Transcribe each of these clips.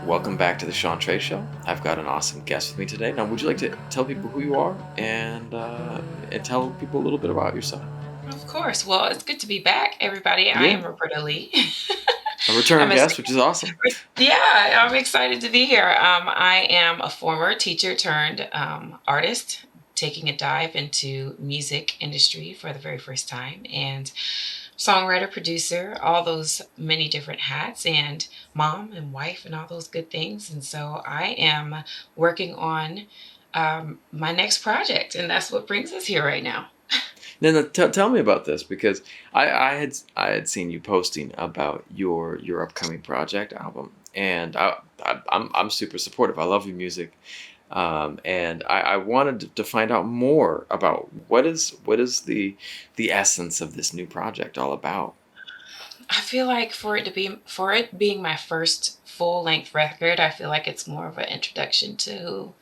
Welcome back to the Sean Trey Show. I've got an awesome guest with me today. Now, would you like to tell people who you are and tell people a little bit about yourself? Of course. Well, it's good to be back, everybody. I Yeah, am Roberta Lee. a return I'm a guest, which is awesome. yeah, I'm excited to be here. I am a former teacher turned artist, taking a dive into music industry for the very first time, and songwriter, producer, all those many different hats, and mom and wife, and all those good things. And so I am working on my next project, and that's what brings us here right now. Now, tell me about this because I had seen you posting about your upcoming project album, and I'm super supportive. I love your music, and I wanted to find out more about what is the essence of this new project all about. I feel like for it being my first full length record, I feel like it's more of an introduction to who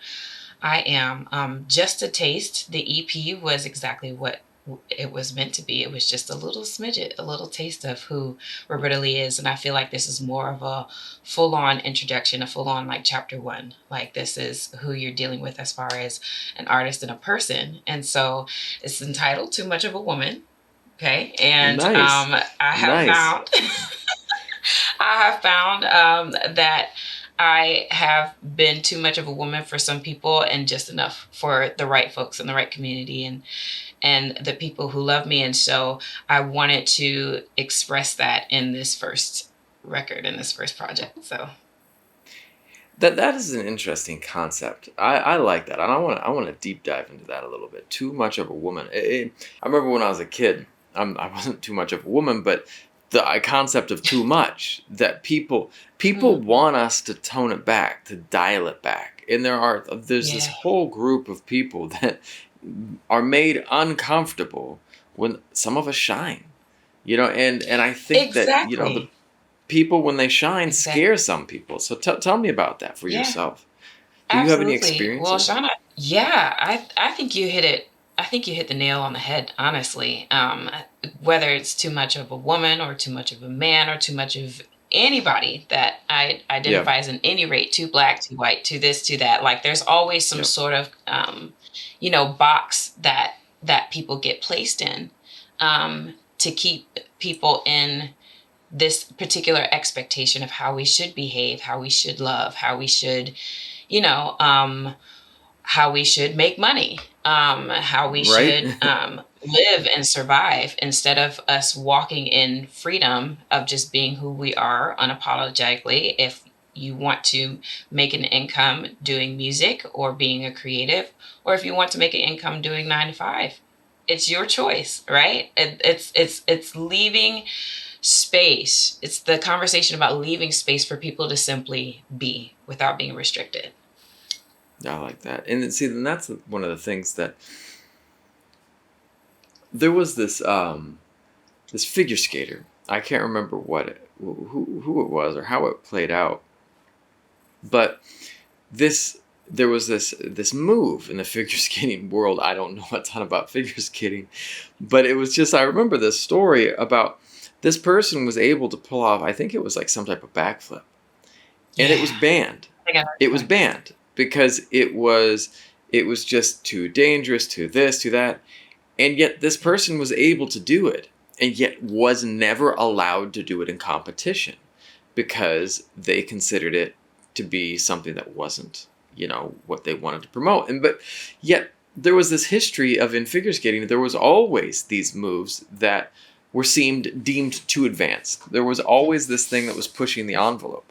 I am. Just a taste. The EP was exactly what it was meant to be. It was just a little smidget, a little taste of who Roberta Lee is, and I feel like this is more of a full on introduction, a full on like chapter one. Like this is who you're dealing with as far as an artist and a person, and so it's entitled "Too Much of a Woman." Okay, and Nice, I have nice. found I have found that I have been too much of a woman for some people and just enough for the right folks in the right community and the people who love me. And so I wanted to express that in this first record, in this first project. So That is an interesting concept. I like that, and I want to deep dive into that a little bit. Too much of a woman. I remember when I was a kid, I wasn't too much of a woman, but the concept of too much that people mm, want us to tone it back, to dial it back, and there's this yeah, whole group of people that are made uncomfortable when some of us shine, and I think that the exactly. people when they shine scare Exactly. some people. So tell me about that for Yeah. yourself. Do you have any Absolutely. Well, experiences? Shauna, yeah, I think you hit it. I think you hit the nail on the head, honestly. Whether it's too much of a woman or too much of a man or too much of anybody that I Yeah. identifies in any rate, too black, too white, too this, too that. Like there's always some Yeah. sort of box that people get placed in to keep people in this particular expectation of how we should behave, how we should love, how we should you know, how we should make money, how we Right? should live and survive instead of us walking in freedom of just being who we are unapologetically. If you want to make an income doing music or being a creative, or if you want to make an income doing 9 to 5, it's your choice, right? It's leaving space. It's the conversation about leaving space for people to simply be without being restricted. I like that. And see, then that's one of the things that there was this figure skater. I can't remember who it was or how it played out, but this there was this move in the figure skating world. I don't know a ton about figure skating, but it was just I remember this story about this person was able to pull off. I think it was like some type of backflip, and it Yeah, was banned. I got It that was point. banned because it was just too dangerous, too this, too that, and yet this person was able to do it, and yet was never allowed to do it in competition because they considered it to be something that wasn't, what they wanted to promote. And but yet there was this history of in figure skating, there was always these moves that were deemed too advanced. There was always this thing that was pushing the envelope,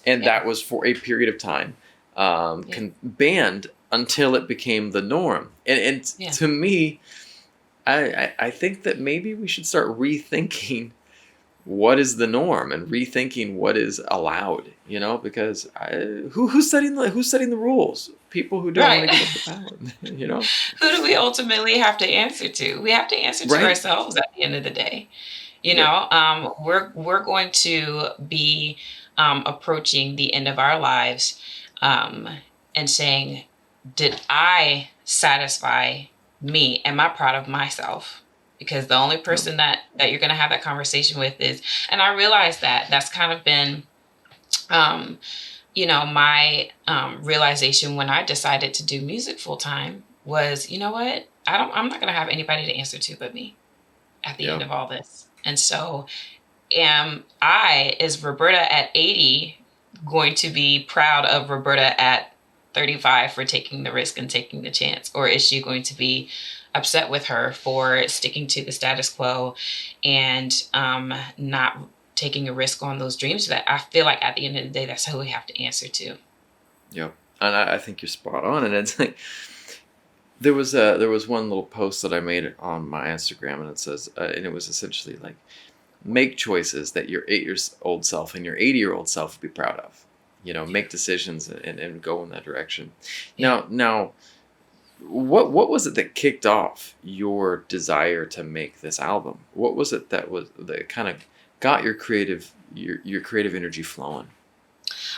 and Yeah, that was for a period of time yeah, banned until it became the norm. And yeah. to me, I think that maybe we should start rethinking what is the norm and rethinking what is allowed. Because who's setting the rules? People who don't want Right. to give up the power. you know, Who do we ultimately have to answer to? We have to answer to right? ourselves at the end of the day. Yeah. We're going to be approaching the end of our lives um, and saying, did I satisfy me? Am I proud of myself? Because the only No. person that you're going to have that conversation with is, and I realize that that's kind of been um, my realization when I decided to do music full time was, you know what? I'm not going to have anybody to answer to but me at the end Yeah. of all this. And so, am I, is Roberta at 80 going to be proud of Roberta at 35 for taking the risk and taking the chance? Or is she going to be upset with her for sticking to the status quo and not taking a risk on those dreams? That I feel like at the end of the day, that's who we have to answer to. Yeah. And I think you're spot on. And it's like, there was one little post that I made on my Instagram, and it says, and it was essentially like, make choices that your 8-year-old self and your 80-year-old self would be proud of. Make decisions and go in that direction. Yeah. Now, what was it that kicked off your desire to make this album? What was it that kind of got your creative energy flowing?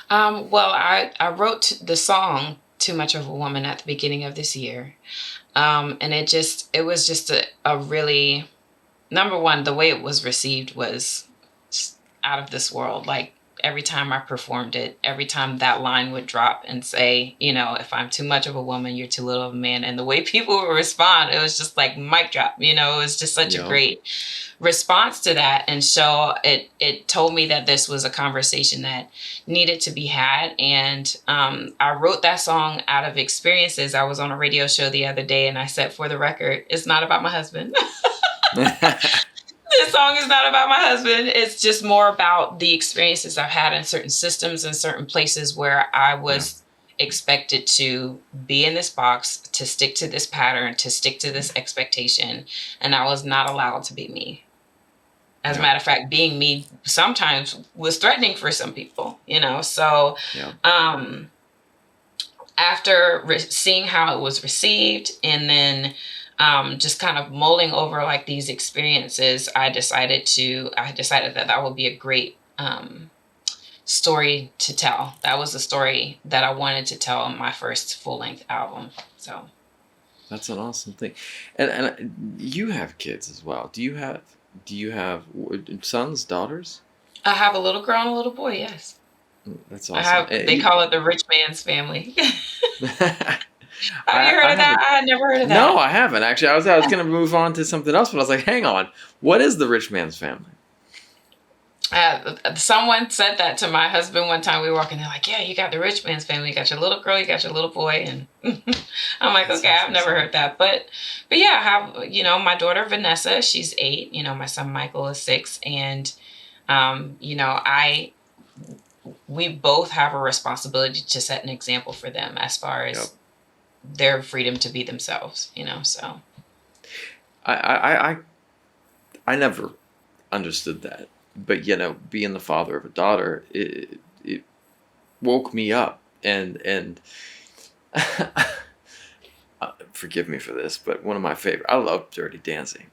Well, I wrote the song "Too Much of a Woman" at the beginning of this year, and it was just a really, number one, the way it was received was just out of this world. Like, every time I performed it, every time that line would drop and say, if I'm too much of a woman, you're too little of a man, and the way people would respond, it was just like mic drop. It was just such a great response to that. And so it told me that this was a conversation that needed to be had. And I wrote that song out of experiences. I was on a radio show the other day and I said, for the record, it's not about my husband. This song is not about my husband. It's just more about the experiences I've had in certain systems and certain places where I was expected to be in this box, to stick to this pattern, to stick to this expectation. And I was not allowed to be me. As a matter of fact, being me sometimes was threatening for some people, So after seeing how it was received, and then just kind of mulling over like these experiences, I decided that would be a great story to tell. That was the story that I wanted to tell in my first full-length album. So that's an awesome thing. And you have kids as well. Do you have sons, daughters? I have a little girl and a little boy. Yes. That's awesome. They call it the rich man's family. Have you heard of that? I had never heard of that. No, I haven't actually. I was going to move on to something else, but I was like, hang on. What is the rich man's family? Someone said that to my husband one time. We were walking, they're like, yeah, you got the rich man's family. You got your little girl, you got your little boy. And I'm like, okay, I've never heard that. But yeah, I have, my daughter Vanessa, she's 8. My son Michael is 6. And, we both have a responsibility to set an example for them as far as their freedom to be themselves, so. I never understood that. But, being the father of a daughter, it woke me up. And forgive me for this, but one of my favorite, I love Dirty Dancing.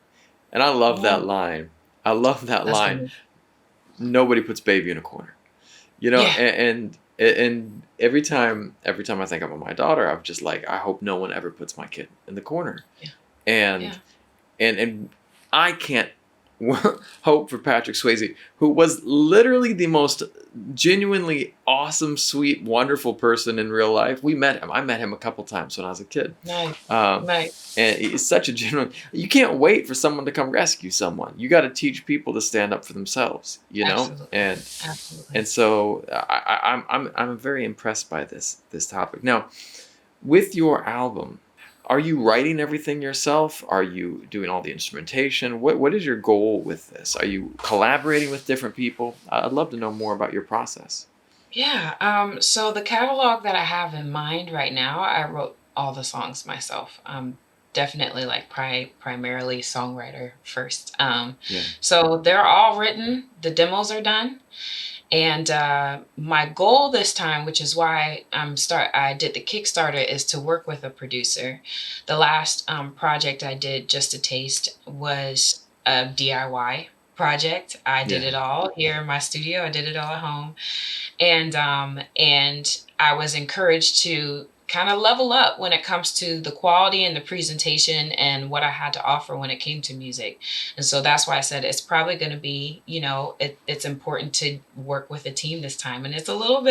And I love that line. I love that line. Funny. Nobody puts baby in a corner. And every time I think about my daughter, I'm just like, I hope no one ever puts my kid in the corner. Yeah. And I can't hope for Patrick Swayze, who was literally the most genuinely awesome, sweet, wonderful person in real life. We met him. I met him a couple times when I was a kid. Nice. And he's such a genuine. You can't wait for someone to come rescue someone. You got to teach people to stand up for themselves. Absolutely. And so I'm very impressed by this topic. Now, with your album, are you writing everything yourself? Are you doing all the instrumentation? What is your goal with this? Are you collaborating with different people? I'd love to know more about your process. Yeah. So the catalog that I have in mind right now, I wrote all the songs myself. Definitely like primarily songwriter first. So they're all written. The demos are done. And my goal this time, which is why I did the Kickstarter, is to work with a producer. The last project I did, Just a Taste, was a DIY project. I did it all here in my studio. I did it all at home, and I was encouraged to kind of level up when it comes to the quality and the presentation and what I had to offer when it came to music. And so that's why I said it's probably going to be, it's important to work with a team this time. And it's a little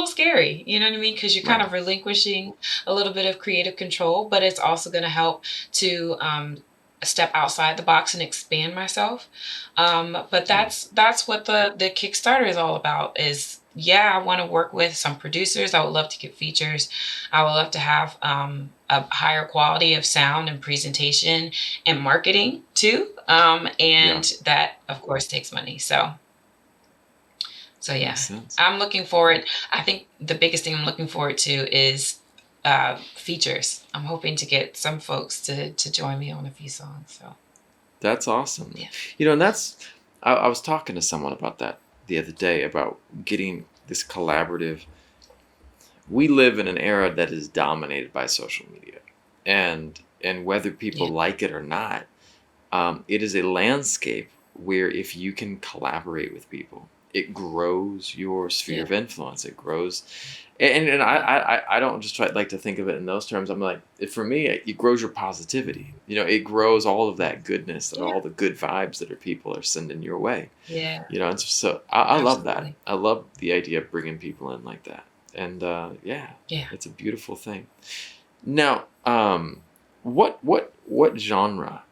scary, you know what I mean? Because you're kind Right. of relinquishing a little bit of creative control, but it's also going to help to step outside the box and expand myself. But Yeah. that's what the Kickstarter is all about. Is yeah, I want to work with some producers. I would love to get features. I would love to have a higher quality of sound and presentation and marketing too. Yeah. And that of course takes money. So yeah, Makes sense. I'm looking forward. I think the biggest thing I'm looking forward to is features. I'm hoping to get some folks to join me on a few songs. So That's awesome. yeah, And I was talking to someone about that the other day about getting this collaborative. We live in an era that is dominated by social media, and whether people yeah, like it or not, it is a landscape where if you can collaborate with people, it grows your sphere yeah, of influence. It grows, and I, yeah, I don't just like to think of it in those terms. I'm like, for me, it grows your positivity. It grows all of that goodness and yeah, all the good vibes that people are sending your way. yeah, And so I love that. absolutely, I love the idea of bringing people in like that. And yeah, yeah. it's a beautiful thing. Now, what genre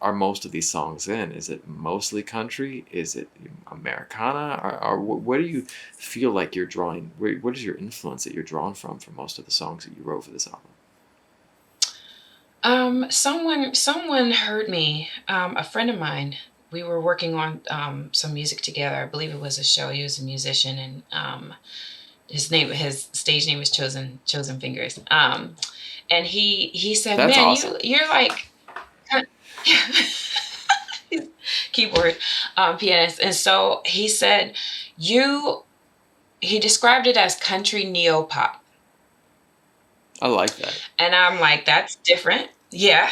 are most of these songs in? Is it mostly country? Is it Americana? Or where do you feel like you're drawing? What is your influence that you're drawn from for most of the songs that you wrote for this album? Someone heard me. A friend of mine. We were working on some music together. I believe it was a show. He was a musician, and his stage name was Chosen Fingers. And he said, That's "Man, awesome. you're like keyboard pianist." And so he said, "You." He described it as country neo pop, I like that. and I'm like, "That's different." Yeah,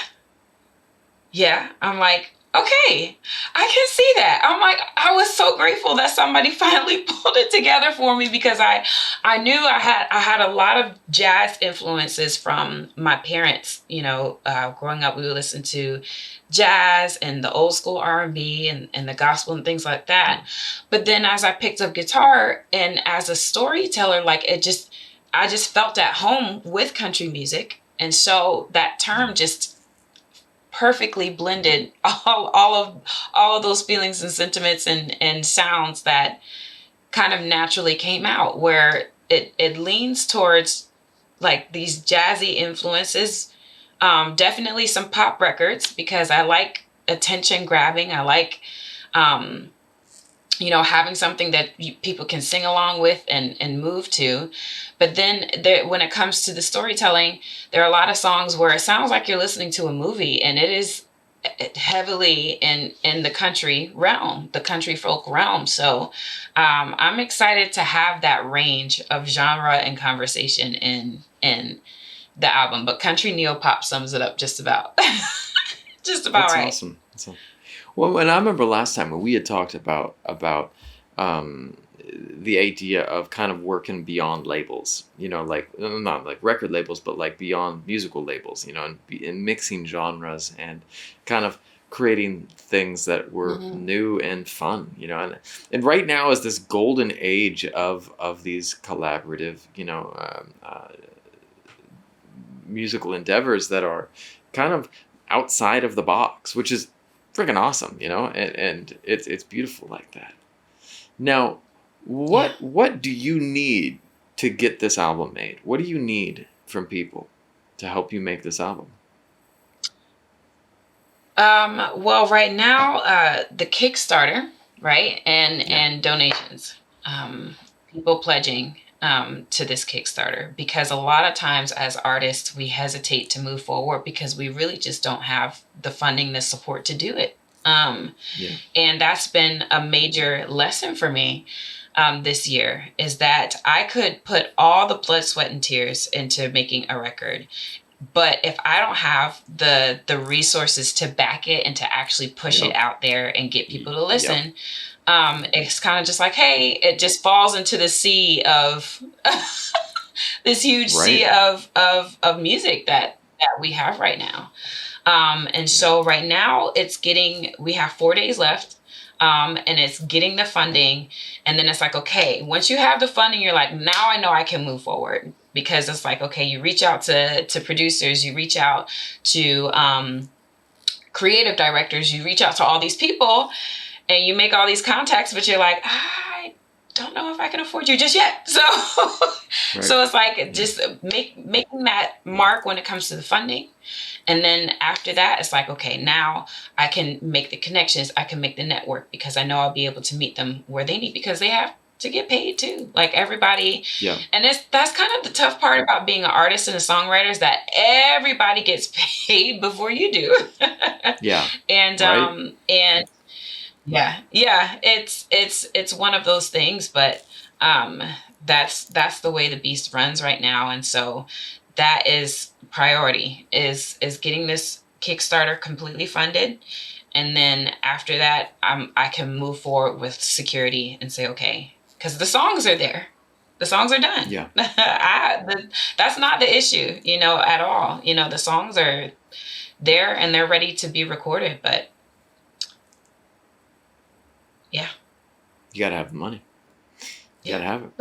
yeah. I'm like, okay, I can see that. I'm like, I was so grateful that somebody finally pulled it together for me, because I knew I had a lot of jazz influences from my parents. Growing up, we would listen to jazz and the old school R&B and the gospel and things like Yeah. that. But then as I picked up guitar and as a storyteller, like I just felt at home with country music. And so that term just perfectly blended all of those feelings and sentiments and sounds that kind of naturally came out, where it leans towards like these jazzy influences, definitely some pop records, because I like attention grabbing. I like having something that people can sing along with and move to. But then when it comes to the storytelling, there are a lot of songs where it sounds like you're listening to a movie, and it is heavily in the country realm, the country folk realm. So I'm excited to have that range of genre and conversation in the album. But country neo pop sums it up just about just about That's right. awesome. Well, and I remember last time when we had talked about um, the idea of kind of working beyond labels, like not like record labels, but like beyond musical labels, and mixing genres and kind of creating things that were Hmm. new and fun, and right now is this golden age of these collaborative, musical endeavors that are kind of outside of the box, which is freaking awesome, and it's beautiful like that. Now, Yeah. what do you need to get this album made? What do you need from people to help you make this album? Well, right now, the Kickstarter, right, and Yeah. donations, people pledging to this Kickstarter, because a lot of times as artists we hesitate to move forward because we really just don't have the funding, the support to do it. Yeah. And that's been a major lesson for me this year, is that I could put all the blood, sweat, and tears into making a record, but if I don't have the resources to back it and to actually push it Yep. out there and get people to Yep. listen, it's kind of just like, hey, it just falls into the sea of this huge sea Right. of music that we have right now. And Yeah. so right now we have 4 days left. And it's getting the funding. And then it's like, okay, once you have the funding, you're like, now I know I can move forward, because it's like, okay, you reach out to producers, you reach out to creative directors, you reach out to all these people, and you make all these contacts, but you're like, I don't know if I can afford you just yet. So, Right. so it's like Yeah. just making that mark when it comes to the funding. And then after that, it's like, okay, now I can make the connections, I can make the network, because I know I'll be able to meet them where they need, because they have to get paid too. Like everybody. Yeah. And that's kind of the tough part about being an artist and a songwriter, is that everybody gets paid before you do. Yeah. and Right. um and yeah, it's one of those things, but um that's the way the beast runs right now. And so that is priority, is getting this Kickstarter completely funded. And then after that, I can move forward with security and say, okay, because the songs are there. The songs are done. Yeah. That's not the issue, at all. The songs are there and they're ready to be recorded. But yeah, You got to have the money. You got yeah. to have it.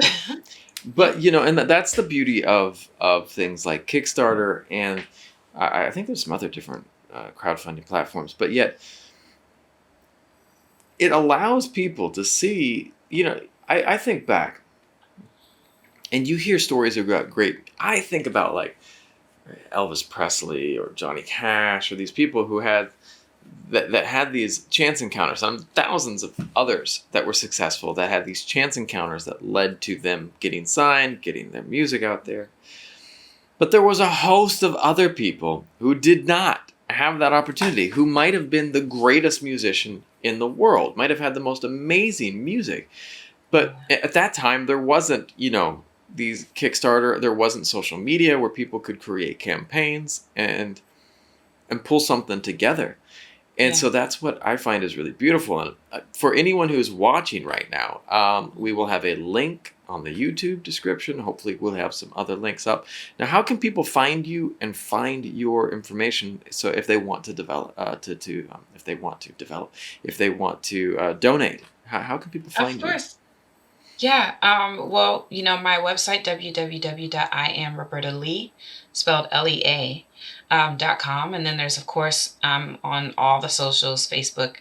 But and that's the beauty of things like Kickstarter, and I think there's some other different crowdfunding platforms, but yet it allows people to see. I think back, and you hear stories about great. I think about like Elvis Presley or Johnny Cash, or these people who had that had these chance encounters, and thousands of others that were successful that had these chance encounters that led to them getting signed, getting their music out there. But there was a host of other people who did not have that opportunity, who might have been the greatest musician in the world, might have had the most amazing music. But at that time, there wasn't, these Kickstarter, there wasn't social media where people could create campaigns and pull something together. And Yeah. so that's what I find is really beautiful. And for anyone who's watching right now, we will have a link on the YouTube description. Hopefully, we'll have some other links up. Now, how can people find you and find your information? So, if they want to develop, if they want to donate, how can people Of find you? course. Yeah. Well, my website, www.iamrobertalee, spelled Lea, .com. And then there's, of course, on all the socials, Facebook,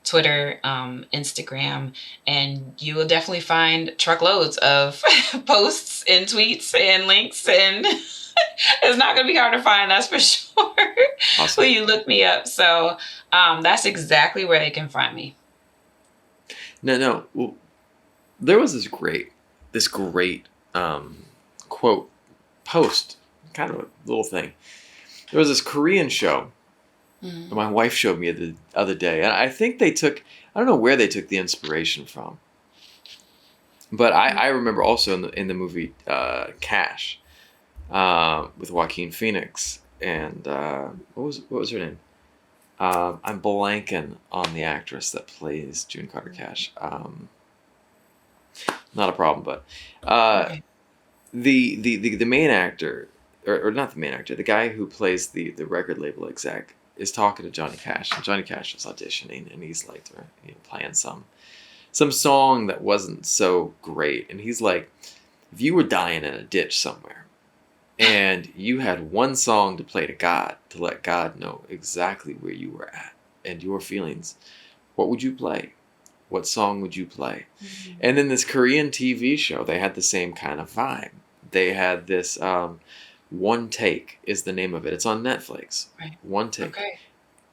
Twitter, Instagram, and you will definitely find truckloads of posts and tweets and links. And it's not going to be hard to find, that's for sure, Awesome. when you look me up. So that's exactly where they can find me. No. Well, there was this great quote post, kind of a little thing. There was this Korean show that my wife showed me the other day, and I think I don't know where they took the inspiration from, but I remember also in the movie Cash with Joaquin Phoenix, and what was her name? I'm blanking on the actress that plays June Carter Cash. Not a problem, but Okay. the main actor, or not the main actor, the guy who plays the record label exec is talking to Johnny Cash, and Johnny Cash is auditioning, and he's like playing some song that wasn't so great, and he's like, if you were dying in a ditch somewhere, and you had one song to play to God, to let God know exactly where you were at and your feelings, what would you play? What song would you play? Mhm. And in this Korean TV show, they had the same kind of vibe. They had this One Take is the name of it. It's on Netflix. Right. One Take. Okay.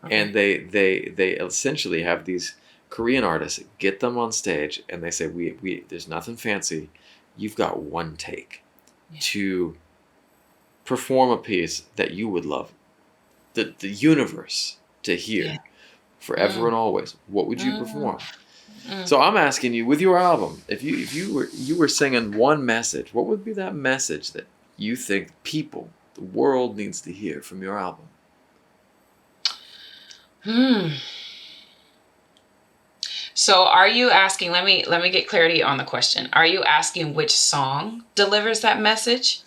And they essentially have these Korean artists, get them on stage, and they say, we there's nothing fancy. You've got one take to perform a piece that you would love the universe to hear forever and always. What would you perform? So I'm asking you, with your album, if you were singing one message, what would be that message that you think the world needs to hear from your album? So are you asking, let me get clarity on the question. Are you asking which song delivers that message?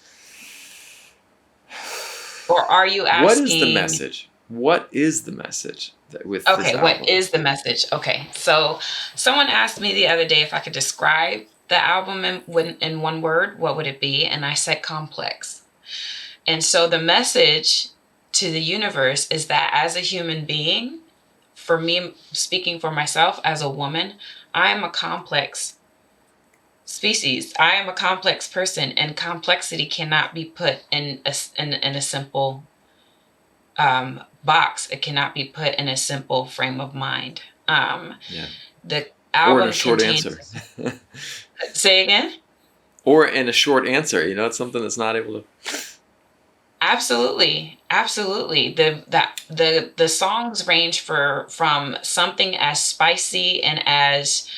Or are you What is the asking, message? What is the message with this okay, what album? is the message? Okay, so someone asked me the other day if I could describe the album in one word, what would it be? And I said complex. And so the message to the universe is that as a human being, for me, speaking for myself as a woman, I am a complex species. I am a complex person, and complexity cannot be put in a simple box. It cannot be put in a simple frame of mind. Yeah. The Or in a album short contains. answer. Say again. Or in a short answer. It's something that's not able to. Absolutely, absolutely. The songs range from something as spicy and as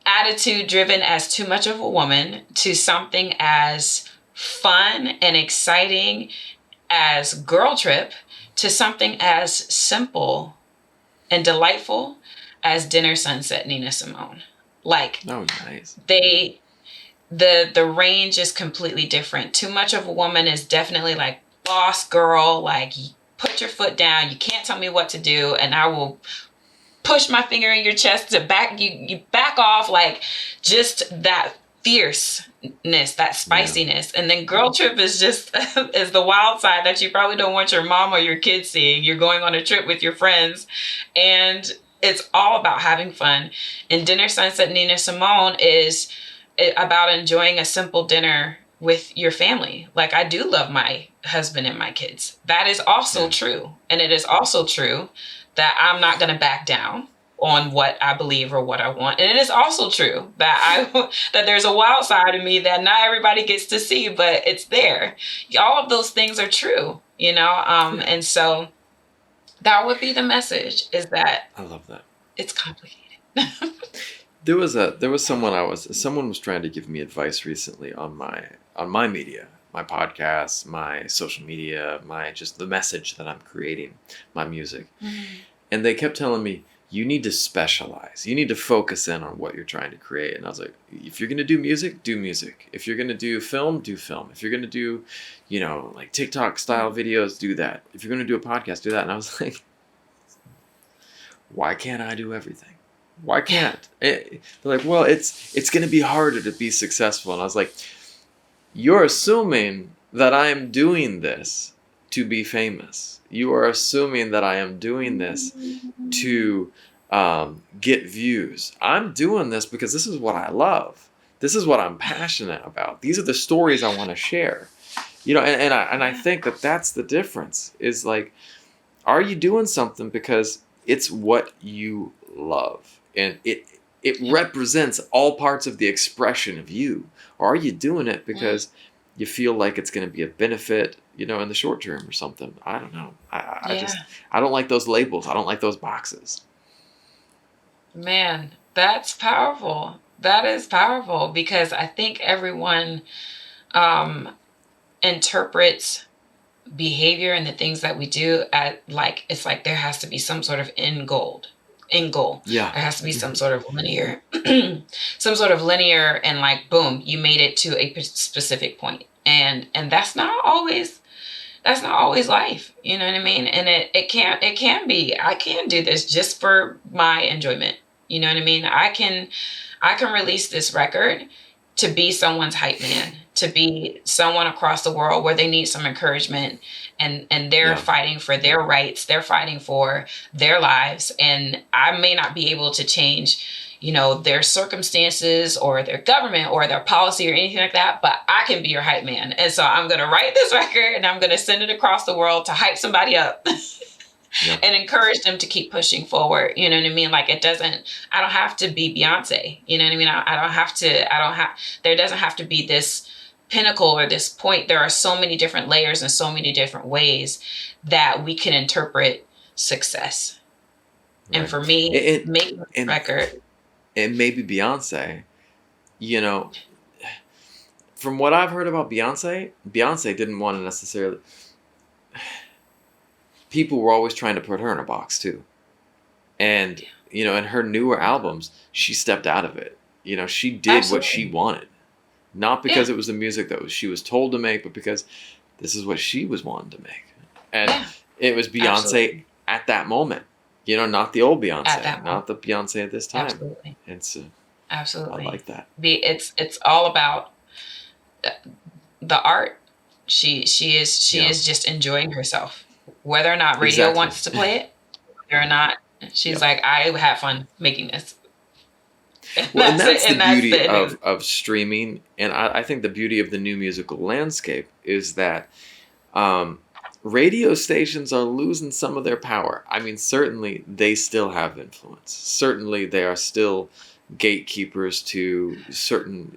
attitude driven as Too Much of a Woman to something as fun and exciting as Girl Trip to something as simple and delightful as Dinner Sunset Nina Simone. Like Oh, nice. they the range is completely different. Too Much of a Woman is definitely like boss girl, like put your foot down, you can't tell me what to do and I will push my finger in your chest to back you back off, like just that fierceness, that Yeah. spiciness. And then Girl Trip is just is the wild side that you probably don't want your mom or your kids seeing. You're going on a trip with your friends and it's all about having fun. And Dinner Sunset Nina Simone is about enjoying a simple dinner with your family. Like I do love my husband and my kids. That is also Yeah. true. And it is also true that I'm not going to back down on what I believe or what I want. And it is also true that that there's a wild side of me that not everybody gets to see, but it's there. All of those things are true, Yeah. and so that would be the message, is that I love that. it's complicated. Someone was trying to give me advice recently on my media, my podcasts, my social media, my just the message that I'm creating, my music. And they kept telling me, you need to specialize. You need to focus in on what you're trying to create. And I was like, if you're going to do music, do music. If you're going to do film, do film. If you're going to do, like TikTok style videos, do that. If you're going to do a podcast, do that. And I was like, why can't I do everything? Why can't? They're like, well, it's going to be harder to be successful. And I was like, you're assuming that I am doing this to be famous. You are assuming that I am doing this to get views. I'm doing this because this is what I love. This is what I'm passionate about. These are the stories I want to share. And I think that that's the difference. Is like, are you doing something because it's what you love and it represents all parts of the expression of you? Or are you doing it because you feel like it's going to be a benefit, in the short term or something? I don't know. I don't like those labels. I don't like those boxes. Man, that's powerful. That is powerful because I think everyone interprets behavior and the things that we do at it's like there has to be some sort of end goal. Yeah. There has to be some sort of linear and like boom, you made it to a specific point. And that's not always life. You know what I mean? And it can be, I can do this just for my enjoyment. You know what I mean? I can release this record to be someone's hype man, to be someone across the world where they need some encouragement and they're fighting for their rights. They're fighting for their lives. And I may not be able to change, their circumstances or their government or their policy or anything like that, but I can be your hype man. And so I'm going to write this record and I'm going to send it across the world to hype somebody up. And encourage them to keep pushing forward. You know what I mean? Like I don't have to be Beyonce. You know what I mean? There doesn't have to be this pinnacle or this point. There are so many different layers and so many different ways that we can interpret success. Right. And for me, making a record. And maybe Beyonce, from what I've heard about Beyonce didn't want to necessarily... People were always trying to put her in a box too. And, in her newer albums, she stepped out of it. She did what she wanted. Not because it was the music that she was told to make, but because This is what she was wanting to make. And Yeah, it was Beyonce absolutely. at that moment, not the old At Beyonce, that moment, not the Beyonce at this time. absolutely, And so I absolutely. like that. It's all about the art. She is Yeah, just enjoying herself, whether or not radio exactly. wants to play it, whether or not. She's Yep. like, I have fun making this. And Well, and that's it. that's the And that's beauty it. of streaming. And I think the beauty of the new musical landscape is that um, radio stations are losing some of their power. I mean, certainly they still have influence. Certainly they are still gatekeepers to certain,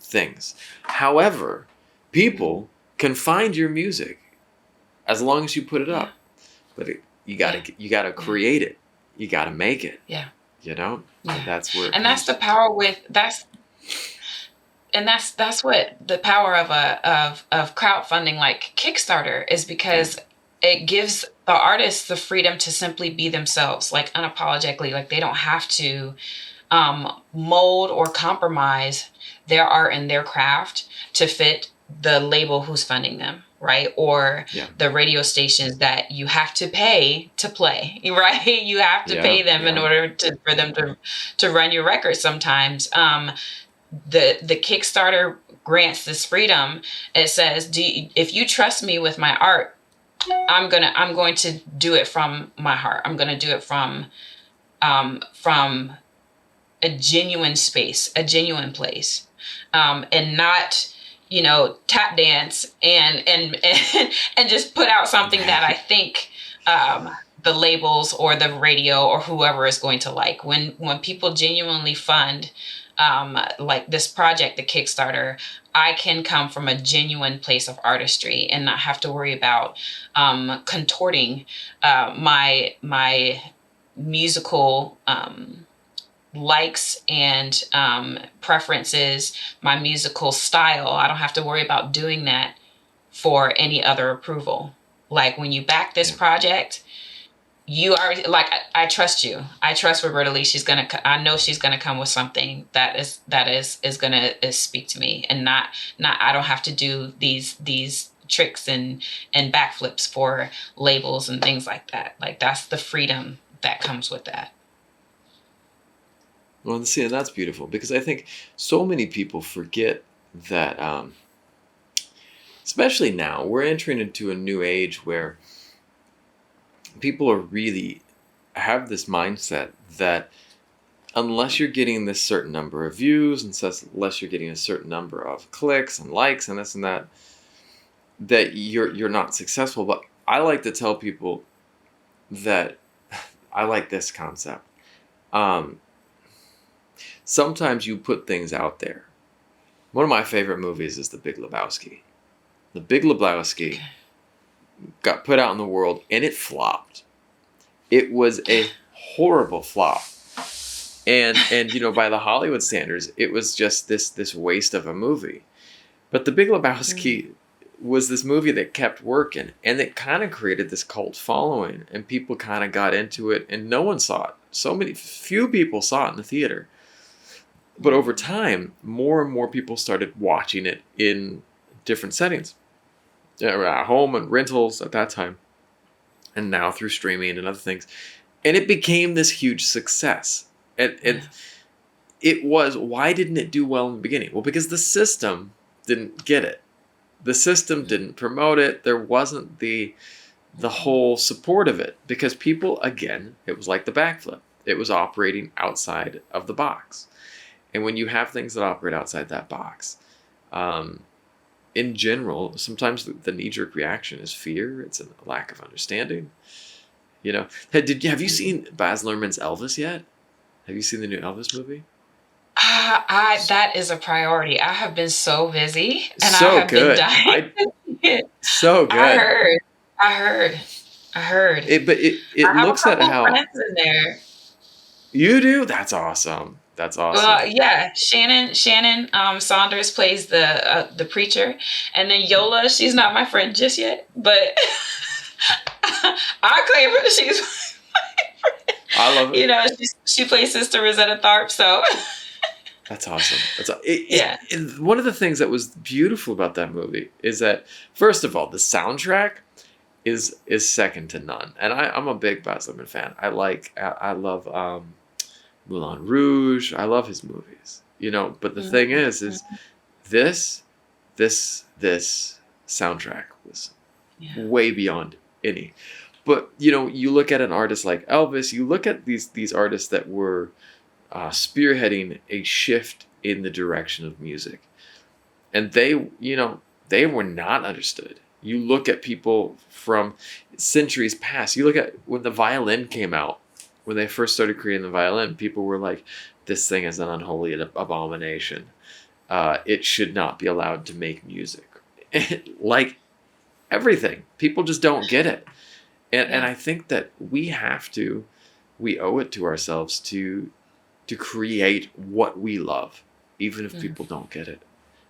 things. However, people can find your music as long as you put it Yeah, up. But yeah, you gotta yeah, create it. You gotta make it. yeah, And yeah. that's where it And that's the comes. power with that's and that's what the power of of crowdfunding like Kickstarter is, Yeah, because it gives the artists the freedom to simply be themselves, like unapologetically. Like they don't have to mold or compromise their art and their craft to fit the label who's funding them, right? Or yeah, the radio stations that you have to pay to play, right? You have to yeah, pay them in yeah. order for them to run your record sometimes. The Kickstarter grants this freedom. It says, if you trust me with my art, I'm going to do it from my heart. I'm going to do it from a genuine space, a genuine place, and not, tap dance and just put out something that I think the labels or the radio or whoever is going to like. When people genuinely fund like this project, the Kickstarter, I can come from a genuine place of artistry and not have to worry about contorting my musical likes and preferences, my musical style. I don't have to worry about doing that for any other approval. Like when you back this Yeah. project, you are like, I trust you. I trust Roberta Lee. I know she's gonna come with something that is gonna speak to me, and not I don't have to do these tricks and backflips for labels and things like that. Like that's the freedom that comes with that. Well, see, and that's beautiful because I think so many people forget that, especially now, we're entering into a new age where people are really have this mindset that unless you're getting this certain number of views and unless you're getting a certain number of clicks and likes and this and that, that you're not successful. But I like to tell people that I like this concept. Um, Sometimes you put things out there. One of my favorite movies is The Big Lebowski. The Big Lebowski got put out in the world and it flopped. It was a horrible flop. And by the Hollywood standards, it was just this waste of a movie. But The Big Lebowski was this movie that kept working, and it kind of created this cult following, and people kind of got into it, and no one saw it. Few people saw it in the theater. But over time, more and more people started watching it in different settings, at home and rentals at that time, and now through streaming and other things. And it became this huge success. And it was, why didn't it do well in the beginning? Well, because the system didn't get it. The system didn't promote it. There wasn't the whole support of it because people, again, it was like the backflip. It was operating outside of the box. And when you have things that operate outside that box, in general, sometimes the knee-jerk reaction is fear. It's a lack of understanding. Have you seen Baz Luhrmann's Elvis yet? Have you seen the new Elvis movie? That is a priority. I have been so busy and I So have been good. dying. So I good. heard. I heard. I heard. It I have a looks at couple of how friends in there. you do. That's awesome. That's Well, awesome. yeah, Shannon Saunders plays the preacher, and then Yola. She's not my friend just yet, but I claim her. I love it. She plays Sister Rosetta Tharpe. So That's awesome. Yeah. One of the things that was beautiful about that movie is that, first of all, the soundtrack is second to none. And I'm a big Baz Luhrmann fan. I love Moulin Rouge. I love his movies. But the thing is this this soundtrack was Yeah. way beyond any. But you look at an artist like Elvis. You look at these artists that were spearheading a shift in the direction of music, and they were not understood. You look at people from centuries past. You look at when the violin came out, when they first started creating the violin, people were like, "This thing is an unholy abomination. It should not be allowed to make music." Like everything, people just don't get it. And I think that we owe it to ourselves to create what we love, even if people don't get it,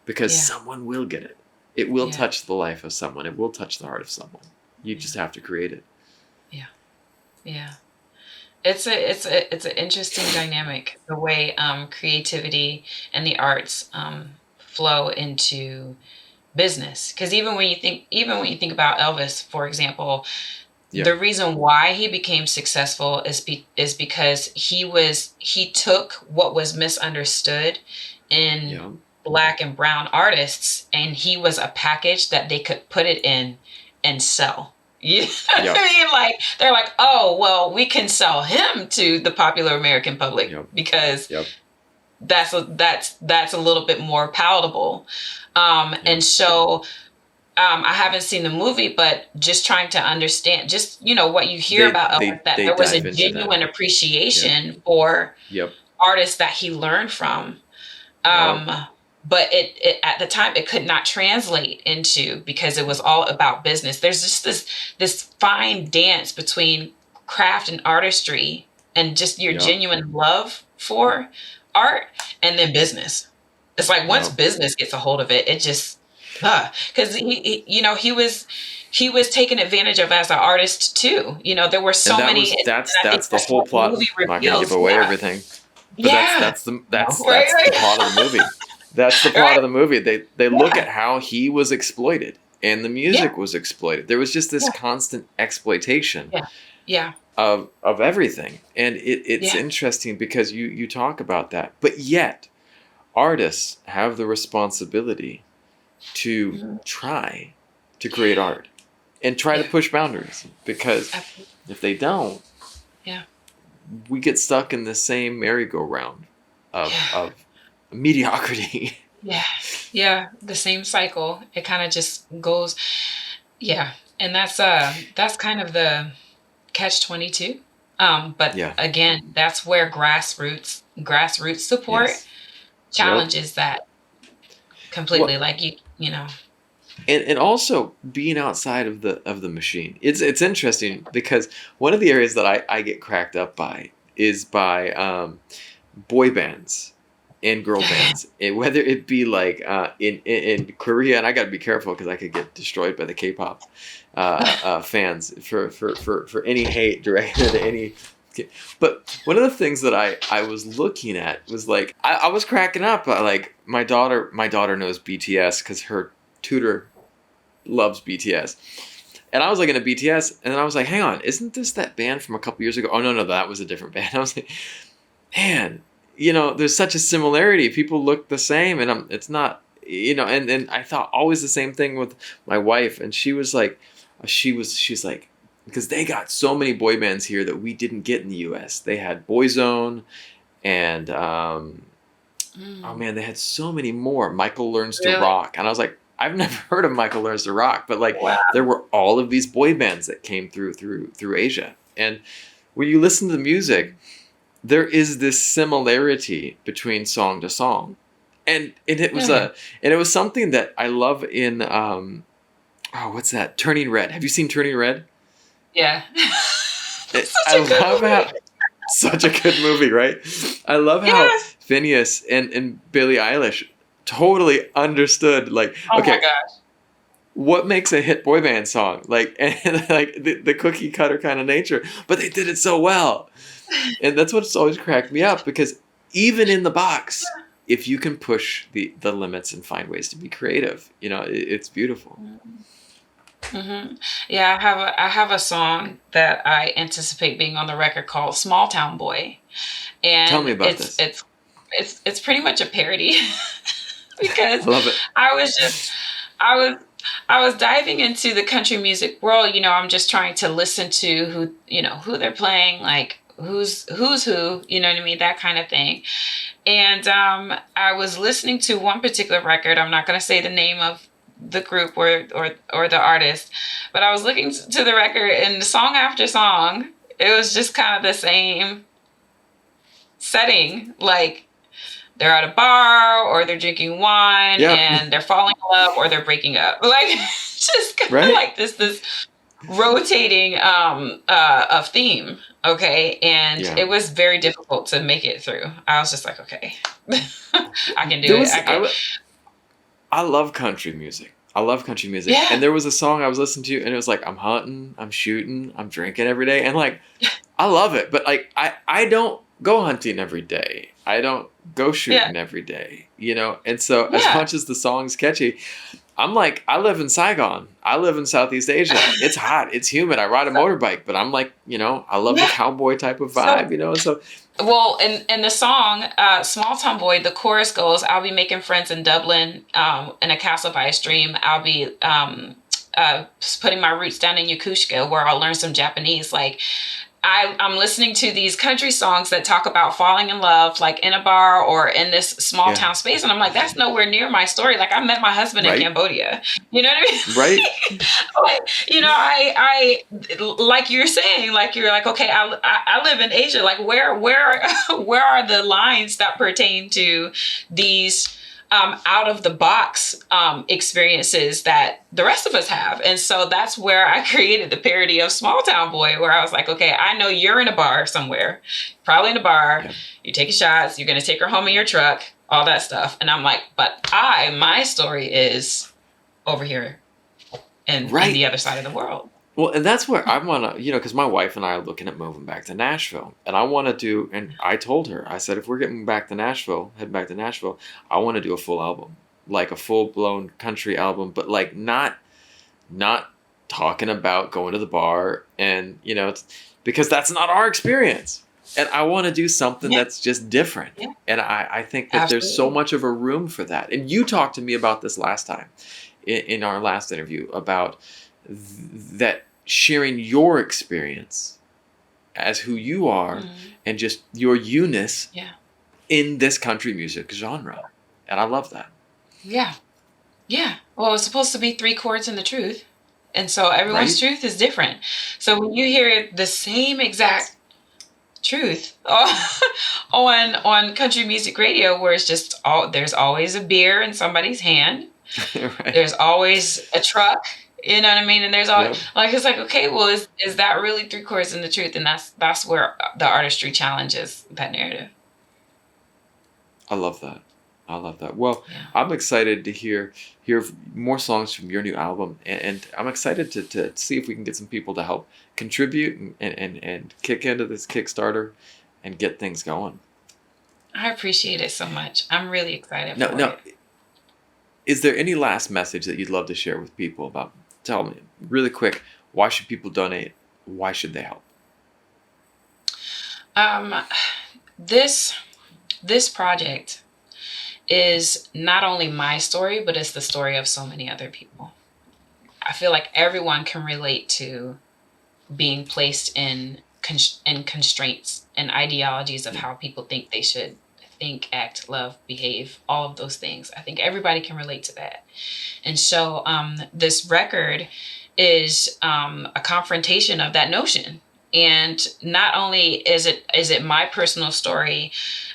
because Yeah. someone will get it. It will Yeah. touch the life of someone. It will touch the heart of someone. You just have to create it. Yeah. Yeah. It's an interesting dynamic, the way creativity and the arts flow into business. Because even when you think about Elvis, for example, Yeah. the reason why he became successful is because he took what was misunderstood in Yeah. black and brown artists, and he was a package that they could put it in and sell. You know what Yep. I mean? Like they're like, oh well, we can sell him to the popular American public Yep. because Yep. that's a little bit more palatable. Yep. And so I haven't seen the movie, but just trying to understand, just what you hear about Elvis, that they there was a dive into that. genuine appreciation for Yep. artists that he learned from. Yep. But it at the time it could not translate into, because it was all about business. There's just this fine dance between craft and artistry and just your Yep. genuine love for art, and then business. It's like once Yep. business gets a hold of it, it just because he was taken advantage of as an artist too. There were so And many. And I think that's the that's whole what the plot. movie I'm not gonna give reveals. away Yeah, everything, but yeah, that's the right, plot of the movie. That's the plot right, of the movie. They look yeah, at how he was exploited and the yeah, music was exploited. There was just this yeah, constant exploitation yeah, yeah, of everything, and it's yeah. interesting because you talk about that, but yet artists have the responsibility to Mhm. try to create art and try to Yeah, push boundaries, because absolutely. if they don't, Yeah, we get stuck in the same merry-go-round of yeah, of mediocrity. yeah, yeah. The same cycle. It kind of just goes. Yeah, and that's kind of the catch-22. But Yeah. again, that's where grassroots support Yes. Yep. challenges that completely. Well, Like you know. and also being outside of the machine. It's interesting because one of the areas that I get cracked up by is by boy bands and girl bands, and whether it be like in Korea, and I got to be careful because I could get destroyed by the K-pop fans for any hate directed at any. But one of the things that I was looking at was like I was cracking up. Like my daughter knows BTS because her tutor loves BTS. And I was looking at BTS, and then I was like, hang on, isn't this that band from a couple years ago? Oh, no, that was a different band. I was like, man, there's such a similarity. People look the same, and it's not, and I thought always the same thing with my wife. And she was like, she's like, because they got so many boy bands here that we didn't get in the US. They had Boyzone, and, oh Mm, man, they had so many more. Michael Learns to really? Rock. And I was like, I've never heard of Michael Learns to Rock, but like Wow. there were all of these boy bands that came through Asia. And when you listen to the music, there is this similarity between song to song. And it was Yeah. something that I love in what's that? Turning Red. Have you seen Turning Red? Yeah. I Such a good love movie. how such a good movie, right? I love how Yes. Phineas and Billie Eilish totally understood, like, Oh my okay, gosh. what makes a hit boy band song? Like, and like the cookie cutter kind of nature, but they did it so well. And that's what's always cracked me up, because even in the box, if you can push the limits and find ways to be creative, it's beautiful. Hmm. Yeah, I have a song that I anticipate being on the record called "Small Town Boy," Tell me and about this. it's pretty much a parody because I love it. I was just I was I was diving into the country music world. I'm just trying to listen to who they're playing, like who's who, you know what I mean, that kind of thing. And I was listening to one particular record. I'm not going to say the name of the group or the artist, but I was looking to the record, and song after song, it was just kind of the same setting. Like they're at a bar or they're drinking wine Yeah. and they're falling in love or they're breaking up. Like just kind of Right. like this rotating of theme. Okay. And Yeah. it was very difficult to make it through. I was just like, okay, I can do it. I love country music. I love country music. Yeah. And there was a song I was listening to, and it was like, I'm hunting, I'm shooting, I'm drinking every day. And like, I love it. But like, I don't go hunting every day. I don't go shooting every day, And so as much as the song's catchy, I'm like, I live in Saigon. I live in Southeast Asia. It's hot. It's humid. I ride a motorbike, but I'm like, I love the cowboy type of vibe, And so, well, in the song "Small Town Boy," the chorus goes, "I'll be making friends in Dublin, in a castle by a stream. I'll be putting my roots down in Yakushka, where I'll learn some Japanese." Like, I'm listening to these country songs that talk about falling in love, like in a bar or in this small town space. And I'm like, that's nowhere near my story. Like, I met my husband in Cambodia. You know what I mean? Right. Like, I like you're saying, like, you're like, okay, I live in Asia. Like, where are the lines that pertain to these out of the box experiences that the rest of us have? And so that's where I created the parody of Small Town Boy, where I was like, okay, I know you're in a bar somewhere, probably in a bar, you're taking shots, you're going to take her home in your truck, all that stuff. And I'm like, but my story is over here in the other side of the world. Well, and that's where I want to, because my wife and I are looking at moving back to Nashville. And I want to do, and I told her, I said, if we're heading back to Nashville, I want to do a full album, like a full-blown country album, but like not talking about going to the bar and, because that's not our experience. And I want to do something that's just different. Yeah. And I think that there's so much of a room for that. And you talked to me about this last time in our last interview about that sharing your experience as who you are and just your you-ness in this country music genre. And I love that. Yeah. Yeah. Well, it's supposed to be 3 chords and the truth. And so everyone's truth is different. So when you hear the same exact truth on country music radio, where it's just there's always a beer in somebody's hand. There's always a truck. You know what I mean? And there's all like, it's like, okay, well, is that really 3 chords in the truth? And that's where the artistry challenges that narrative. I love that. Well, I'm excited to hear more songs from your new album, and I'm excited to see if we can get some people to help contribute and kick into this Kickstarter and get things going. I appreciate it so much. I'm really excited for it. Is there any last message that you'd love to share with people about? Tell me really quick. Why should people donate? Why should they help? This project is not only my story, but it's the story of so many other people. I feel like everyone can relate to being placed in constraints and ideologies of how people think they should think, act, love, behave, all of those things. I think everybody can relate to that. And so this record is a confrontation of that notion. And not only is it my personal story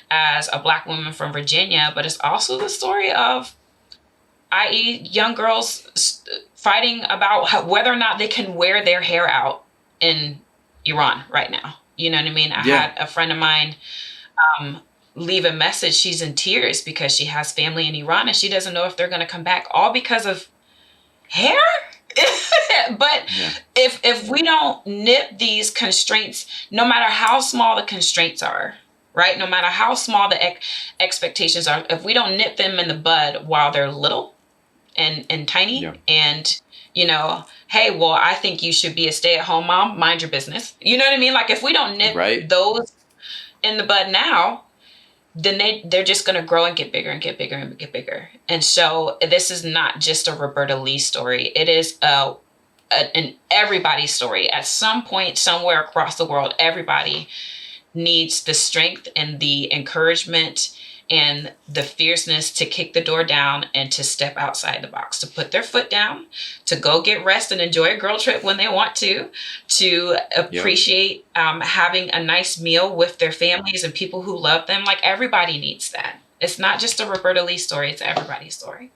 as a Black woman from Virginia, but it's also the story of, i.e., young girls fighting about whether or not they can wear their hair out in Iran right now. You know what I mean? I had a friend of mine leave a message. She's in tears because she has family in Iran and she doesn't know if they're going to come back, all because of hair. But if we don't nip these constraints, no matter how small the constraints are, right? No matter how small the expectations are, if we don't nip them in the bud while they're little and tiny, Yeah. and hey, well, I think you should be a stay-at-home mom, mind your business. You know what I mean? Like if we don't nip Right. those in the bud now, then they're just going to grow and get bigger and get bigger and get bigger. And so this is not just a Roberta Lee story. It is an everybody's story. At some point, somewhere across the world, everybody needs the strength and the encouragement and the fierceness to kick the door down and to step outside the box, to put their foot down, to go get rest and enjoy a girl trip when they want to appreciate having a nice meal with their families and people who love them. Like everybody needs that. It's not just a Roberta Lee story, it's everybody's story.